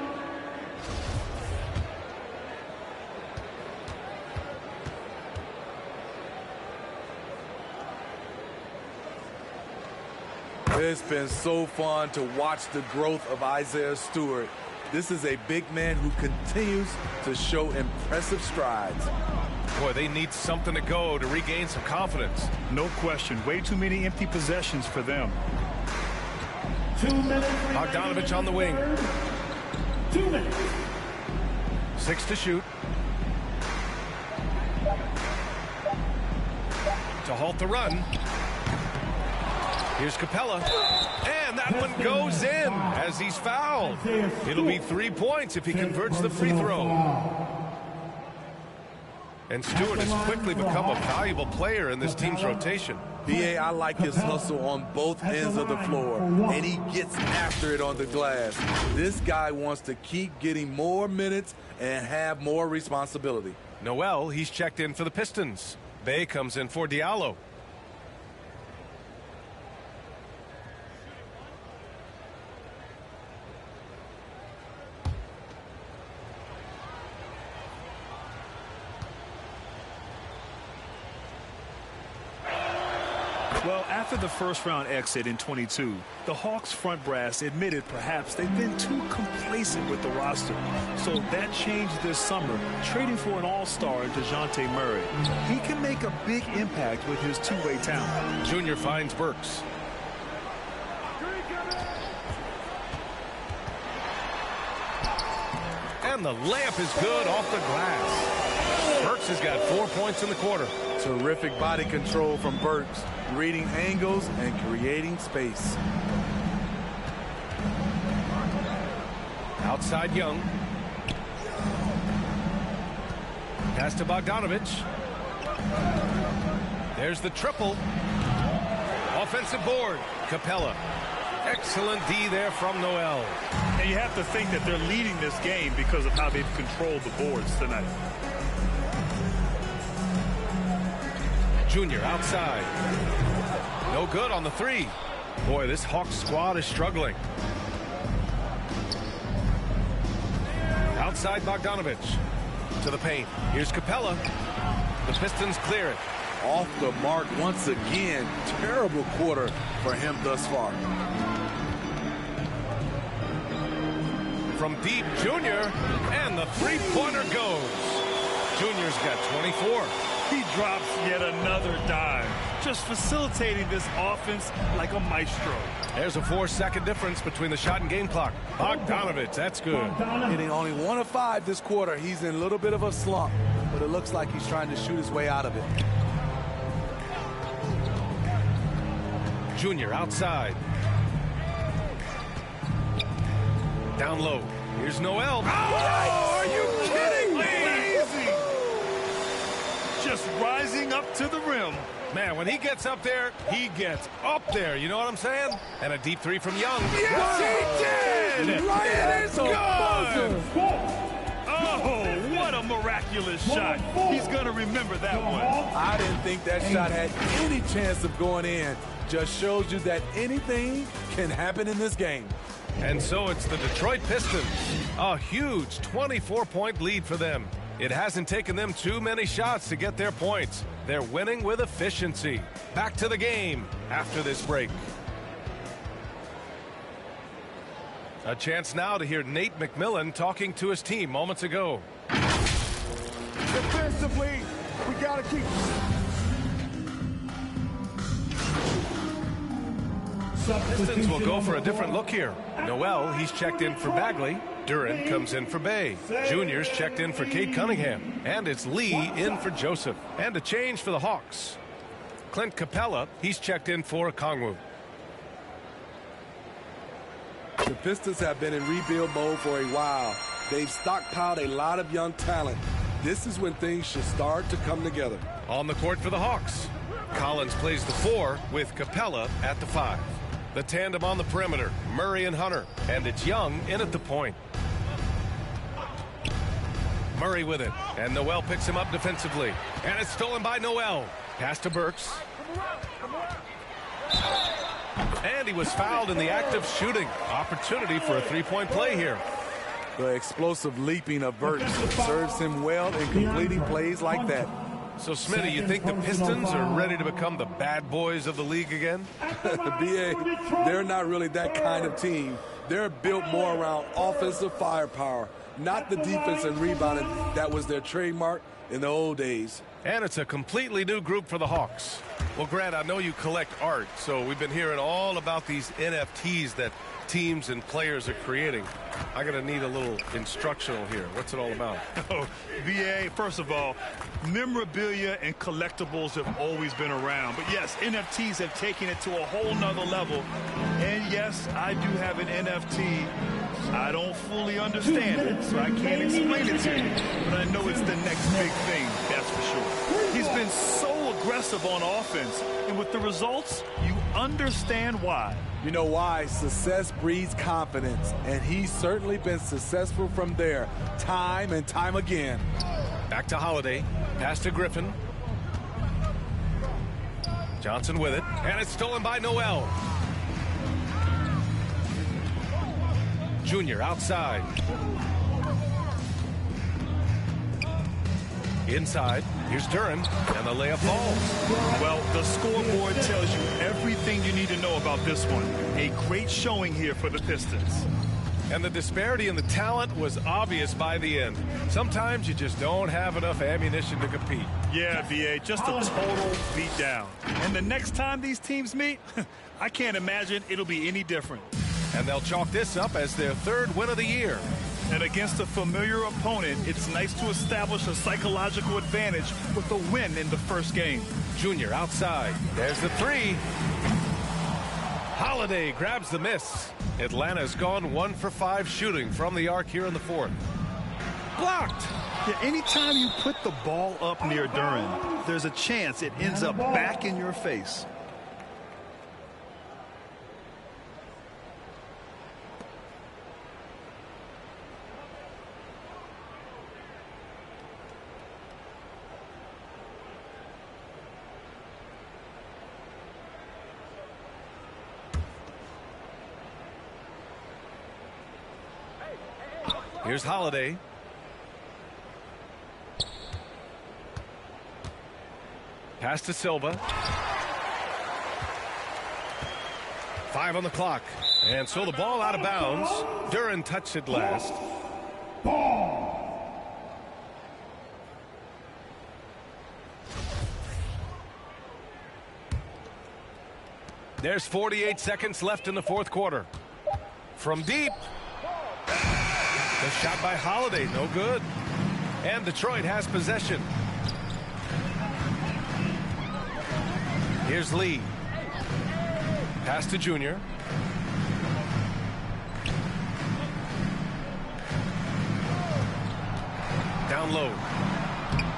It's been so fun to watch the growth of Isaiah Stewart. This is a big man who continues to show impressive strides. Boy, they need something to go to regain some confidence. No question. Way too many empty possessions for them. 2 minutes. Bogdanovich on the wing. 2 minutes. 6 to shoot. To halt the run. Here's Capella. And that one goes in as he's fouled. It'll be 3 points if he converts the free throw. And Stewart has quickly become a valuable player in this team's rotation. B.A., I like his hustle on both ends of the floor, and he gets after it on the glass. This guy wants to keep getting more minutes and have more responsibility. Noel, he's checked in for the Pistons. Bay comes in for Diallo. Well, after the first-round exit in 22, the Hawks front brass admitted perhaps they've been too complacent with the roster. So that changed this summer, trading for an all-star in DeJounte Murray. He can make a big impact with his two-way talent. Junior finds Burks. And the layup is good off the glass. Burks has got 4 points in the quarter. Terrific body control from Burks, reading angles and creating space. Outside Young. Pass to Bogdanovich. There's the triple. Offensive board. Capella. Excellent D there from Noel. And you have to think that they're leading this game because of how they've controlled the boards tonight. Junior outside. No good on the three. Boy, this Hawks squad is struggling. Outside Bogdanovich. To the paint. Here's Capella. The Pistons clear it. Off the mark once again. Terrible quarter for him thus far. From deep, Junior, and the three-pointer goes. Junior's got 24. He drops yet another dime, just facilitating this offense like a maestro. There's a 4-second difference between the shot and game clock. Bogdanovich, that's good. Hitting only 1 of 5 this quarter. He's in a little bit of a slump, but it looks like he's trying to shoot his way out of it. Junior outside. Down low. Here's Noel. Oh, are you kidding me? Amazing. Just rising up to the rim. Man, when he gets up there, he gets up there. You know what I'm saying? And a deep three from Young. Yes, he did! Right it's good! Oh, what a miraculous shot. He's going to remember that one. I didn't think that shot had any chance of going in. Just shows you that anything can happen in this game. And so it's the Detroit Pistons. A huge 24-point lead for them. It hasn't taken them too many shots to get their points. They're winning with efficiency. Back to the game after this break. A chance now to hear Nate McMillan talking to his team moments ago. Defensively, we got to keep... Pistons will go for a different look here. Noel, he's checked in for Bagley. Duran comes in for Bay. Junior's checked in for Cade Cunningham. And it's Lee in for Joseph. And a change for the Hawks. Clint Capella, he's checked in for Okongwu. The Pistons have been in rebuild mode for a while. They've stockpiled a lot of young talent. This is when things should start to come together. On the court for the Hawks. Collins plays the 4 with Capella at the 5. The tandem on the perimeter, Murray and Hunter. And it's Young in at the point. Murray with it. And Noel picks him up defensively. And it's stolen by Noel. Pass to Burks. And he was fouled in the act of shooting. Opportunity for a three-point play here. The explosive leaping of Burks serves him well in completing plays like that. So, Smitty, you think the Pistons are ready to become the bad boys of the league again? B.A., they're not really that kind of team. They're built more around offensive firepower, not the defense and rebounding that was their trademark in the old days. And it's a completely new group for the Hawks. Well, Grant, I know you collect art, so we've been hearing all about these NFTs that teams and players are creating. I'm going to need a little instructional here. What's it all about? Oh, VA, first of all, memorabilia and collectibles have always been around. But yes, NFTs have taken it to a whole nother level. And yes, I do have an NFT. I don't fully understand it, so I can't explain it to you. But I know it's the next big thing, that's for sure. He's been so aggressive on offense, and with the results, you understand why. You know why? Success breeds confidence, and he's certainly been successful from there, time and time again. Back to Holiday, pass to Griffin. Johnson with it, and it's stolen by Noel. Junior outside. Inside, here's Duran, and the layup falls. Well, the scoreboard tells you everything you need to know about this one. A great showing here for the Pistons. And the disparity in the talent was obvious by the end. Sometimes you just don't have enough ammunition to compete. Yeah, VA, just a total beatdown. And the next time these teams meet, I can't imagine it'll be any different. And they'll chalk this up as their 3rd win of the year. And against a familiar opponent, it's nice to establish a psychological advantage with a win in the first game. Junior outside. There's the 3. Holiday grabs the miss. Atlanta's gone 1 for 5 shooting from the arc here in the 4th. Blocked. Yeah, anytime you put the ball up near Duran, there's a chance it ends up back in your face. Here's Holiday. Pass to Silva. 5 on the clock. And so the ball out of bounds. Duran touched it last. There's 48 seconds left in the fourth quarter. From deep. The shot by Holiday, no good. And Detroit has possession. Here's Lee. Pass to Junior. Down low.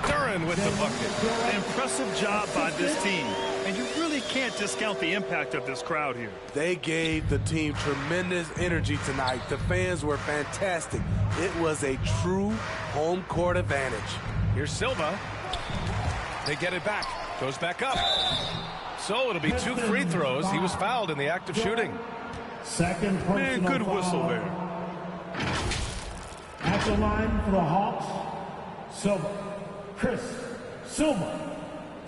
Duran with the bucket. An impressive job by this team. And you really can't discount the impact of this crowd here. They gave the team tremendous energy tonight. The fans were fantastic. It was a true home court advantage. Here's Silva. They get it back. Goes back up. So it'll be 2 free throws. He was fouled in the act of shooting. Second personal Man, good whistle there. At the line for the Hawks, Silva. Chris Silva.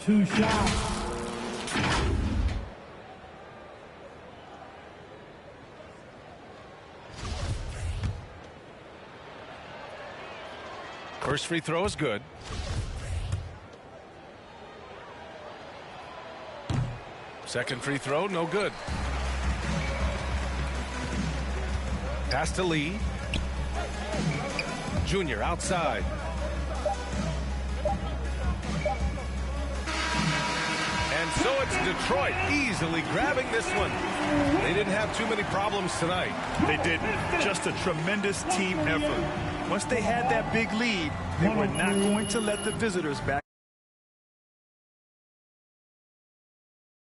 2 shots. First free throw is good. Second free throw, no good. Pass to Lee. Junior outside. And so it's Detroit easily grabbing this one. They didn't have too many problems tonight. They didn't. Just a tremendous team effort. Once they had that big lead, they were not going to let the visitors back.